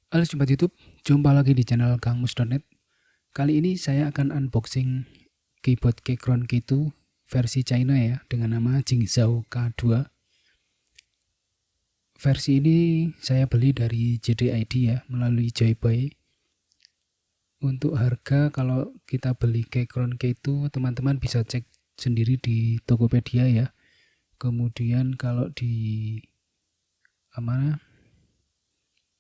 Halo Sobat YouTube, jumpa lagi di channel kangmus.net. Kali ini saya akan unboxing keyboard Keychron K2 versi China ya, dengan nama Jingzhou K2. Versi ini saya beli dari JDID ya, melalui Joybuy. Untuk harga kalau kita beli Keychron K2, teman-teman bisa cek sendiri di Tokopedia ya. Kemudian kalau di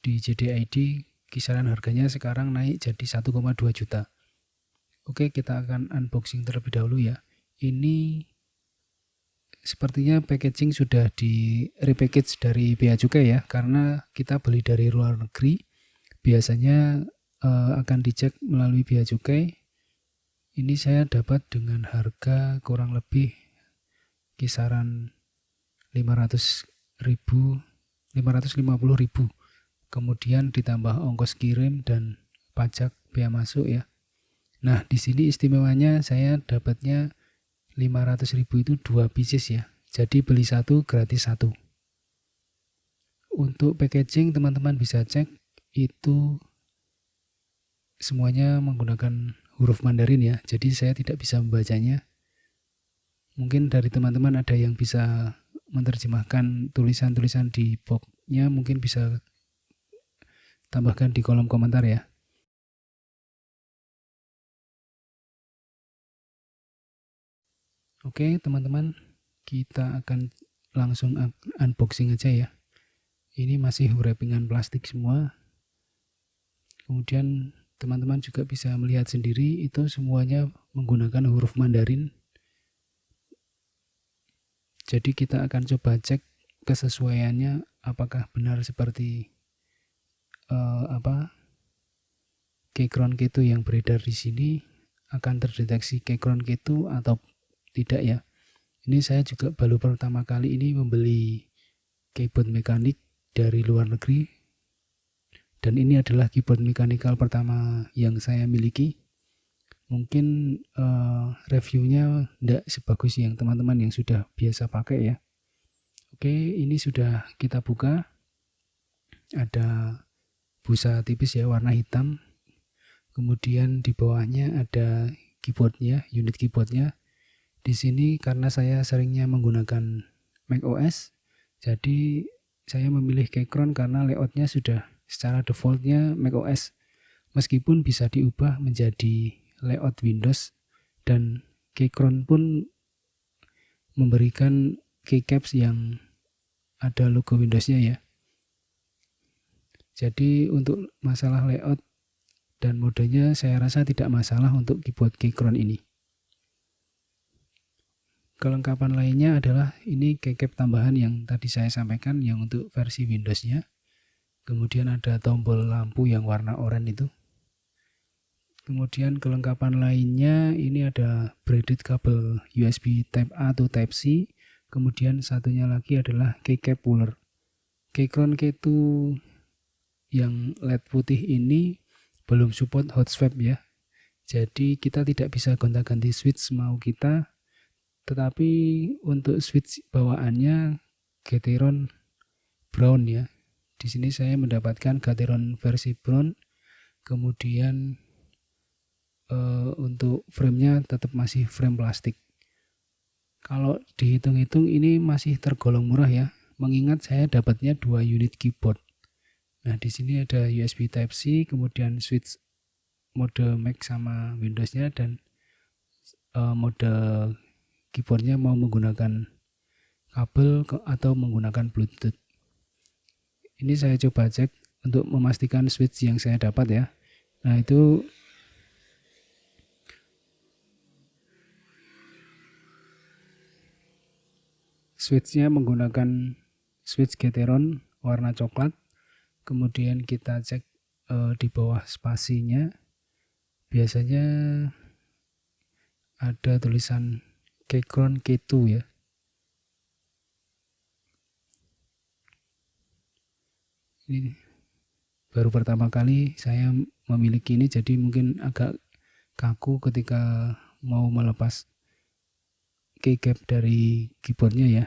JDID kisaran harganya sekarang naik jadi 1,2 juta. Oke, kita akan unboxing terlebih dahulu ya. Ini sepertinya packaging sudah di repackage dari Bea Cukai ya, karena kita beli dari luar negeri. Biasanya akan dicek melalui Bea Cukai. Ini saya dapat dengan harga kurang lebih kisaran 500.000, 550.000. Kemudian ditambah ongkos kirim dan pajak bea masuk ya. Nah, di sini istimewanya saya dapatnya 500.000 itu 2 pieces ya. Jadi beli satu gratis satu. Untuk packaging teman-teman bisa cek, itu semuanya menggunakan huruf Mandarin ya. Jadi saya tidak bisa membacanya. Mungkin dari teman-teman ada yang bisa menerjemahkan tulisan-tulisan di boxnya, mungkin bisa tambahkan di kolom komentar ya. Oke teman-teman, kita akan langsung unboxing aja ya. Ini masih wrappingan plastik semua. Kemudian teman-teman juga bisa melihat sendiri, itu semuanya menggunakan huruf Mandarin. Jadi kita akan coba cek kesesuaiannya, apakah benar seperti Keychron K2 yang beredar di sini, akan terdeteksi Keychron K2 atau tidak ya. Ini saya juga baru pertama kali ini membeli keyboard mekanik dari luar negeri, dan ini adalah keyboard mechanical pertama yang saya miliki. Mungkin reviewnya tidak sebagus yang teman-teman yang sudah biasa pakai ya. Oke, ini sudah kita buka. Ada busa tipis ya, warna hitam. Kemudian di bawahnya ada keyboardnya, unit keyboardnya. Di sini karena saya seringnya menggunakan macOS, jadi saya memilih Keychron karena layoutnya sudah secara defaultnya macOS, meskipun bisa diubah menjadi layout Windows, dan Keychron pun memberikan keycaps yang ada logo Windowsnya ya. Jadi untuk masalah layout dan modenya saya rasa tidak masalah untuk keyboard Keychron ini. Kelengkapan lainnya adalah ini keycap tambahan yang tadi saya sampaikan, yang untuk versi Windowsnya. Kemudian ada tombol lampu yang warna oranye itu. Kemudian kelengkapan lainnya ini ada braided kabel USB Type A atau Type C. Kemudian satunya lagi adalah keycap puller. Keychron K2 yang LED putih ini belum support hot swap ya. Jadi kita tidak bisa gonta-ganti switch mau kita. Tetapi untuk switch bawaannya Gateron brown ya. Di sini saya mendapatkan Gateron versi brown. Kemudian untuk framenya tetap masih frame plastik. Kalau dihitung-hitung ini masih tergolong murah ya, mengingat saya dapatnya 2 unit keyboard. Nah, di sini ada USB Type C, kemudian switch mode Mac sama Windowsnya, dan mode keyboardnya mau menggunakan kabel atau menggunakan Bluetooth. Ini saya coba cek untuk memastikan switch yang saya dapat ya. Nah, itu switchnya menggunakan switch Gateron warna coklat. Kemudian kita cek di bawah spasinya, biasanya ada tulisan Keychron K2 ya. Ini baru pertama kali saya memiliki ini, jadi mungkin agak kaku ketika mau melepas keycap dari keyboardnya ya.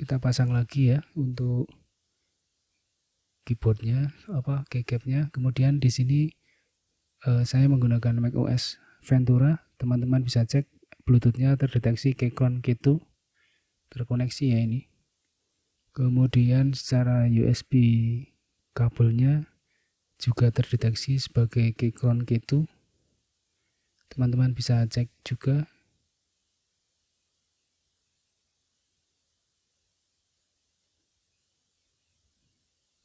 kita pasang lagi ya untuk keyboardnya, keycapnya. Kemudian di sini saya menggunakan macOS Ventura. Teman-teman bisa cek Bluetoothnya terdeteksi Keychron K2, terkoneksi ya ini. Kemudian secara USB kabelnya juga terdeteksi sebagai Keychron K2. Teman-teman bisa cek juga.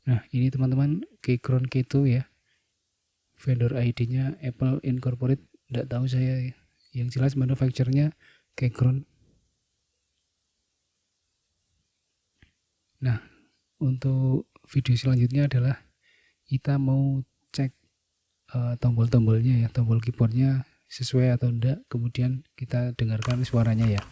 Nah, ini teman-teman Keychron K2 ya. Vendor ID-nya Apple Incorporate, tidak tahu saya. Yang jelas manufacturer-nya Keychron. Nah, untuk video selanjutnya adalah kita mau cek tombol-tombolnya ya, tombol keyboardnya sesuai atau enggak. Kemudian kita dengarkan suaranya ya.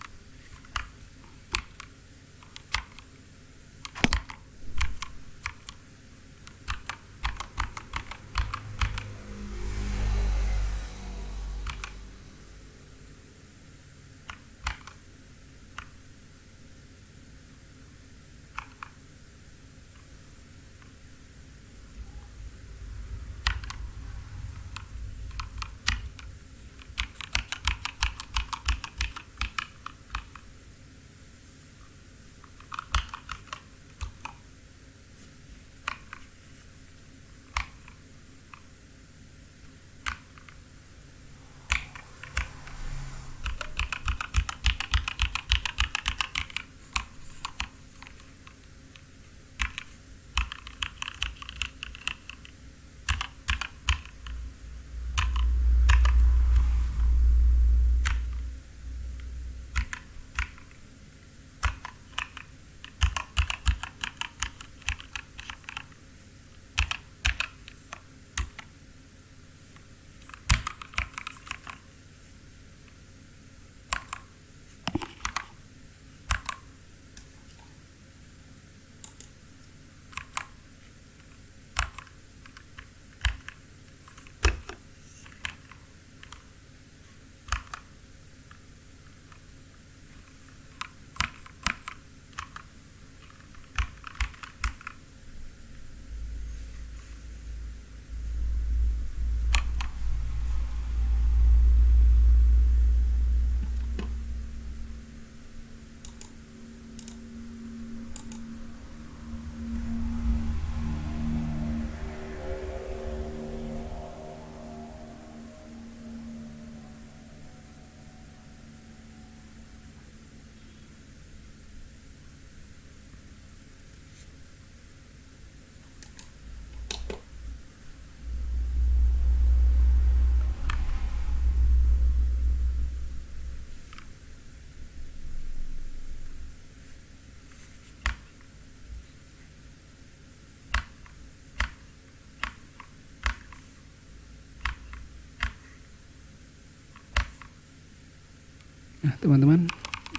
Nah, teman-teman,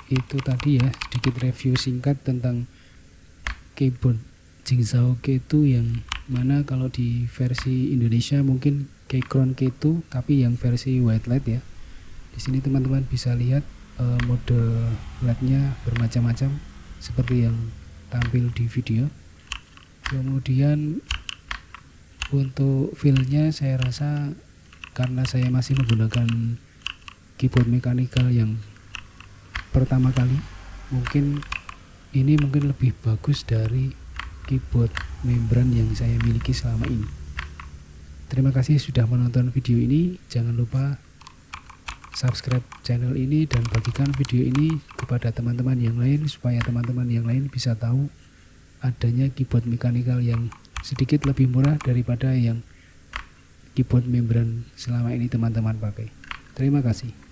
itu tadi ya sedikit review singkat tentang keyboard Jingzhou K2 yang mana kalau di versi Indonesia mungkin Keychron K2 tapi yang versi white light ya. Di sini teman-teman bisa lihat mode LED-nya bermacam-macam seperti yang tampil di video. Kemudian untuk feel-nya saya rasa karena saya masih menggunakan keyboard mechanical yang pertama kali, mungkin ini lebih bagus dari keyboard membran yang saya miliki selama ini. Terima kasih sudah menonton video ini. Jangan lupa subscribe channel ini dan bagikan video ini kepada teman-teman yang lain supaya teman-teman yang lain bisa tahu adanya keyboard mechanical yang sedikit lebih murah daripada yang keyboard membran selama ini teman-teman pakai. Terima kasih.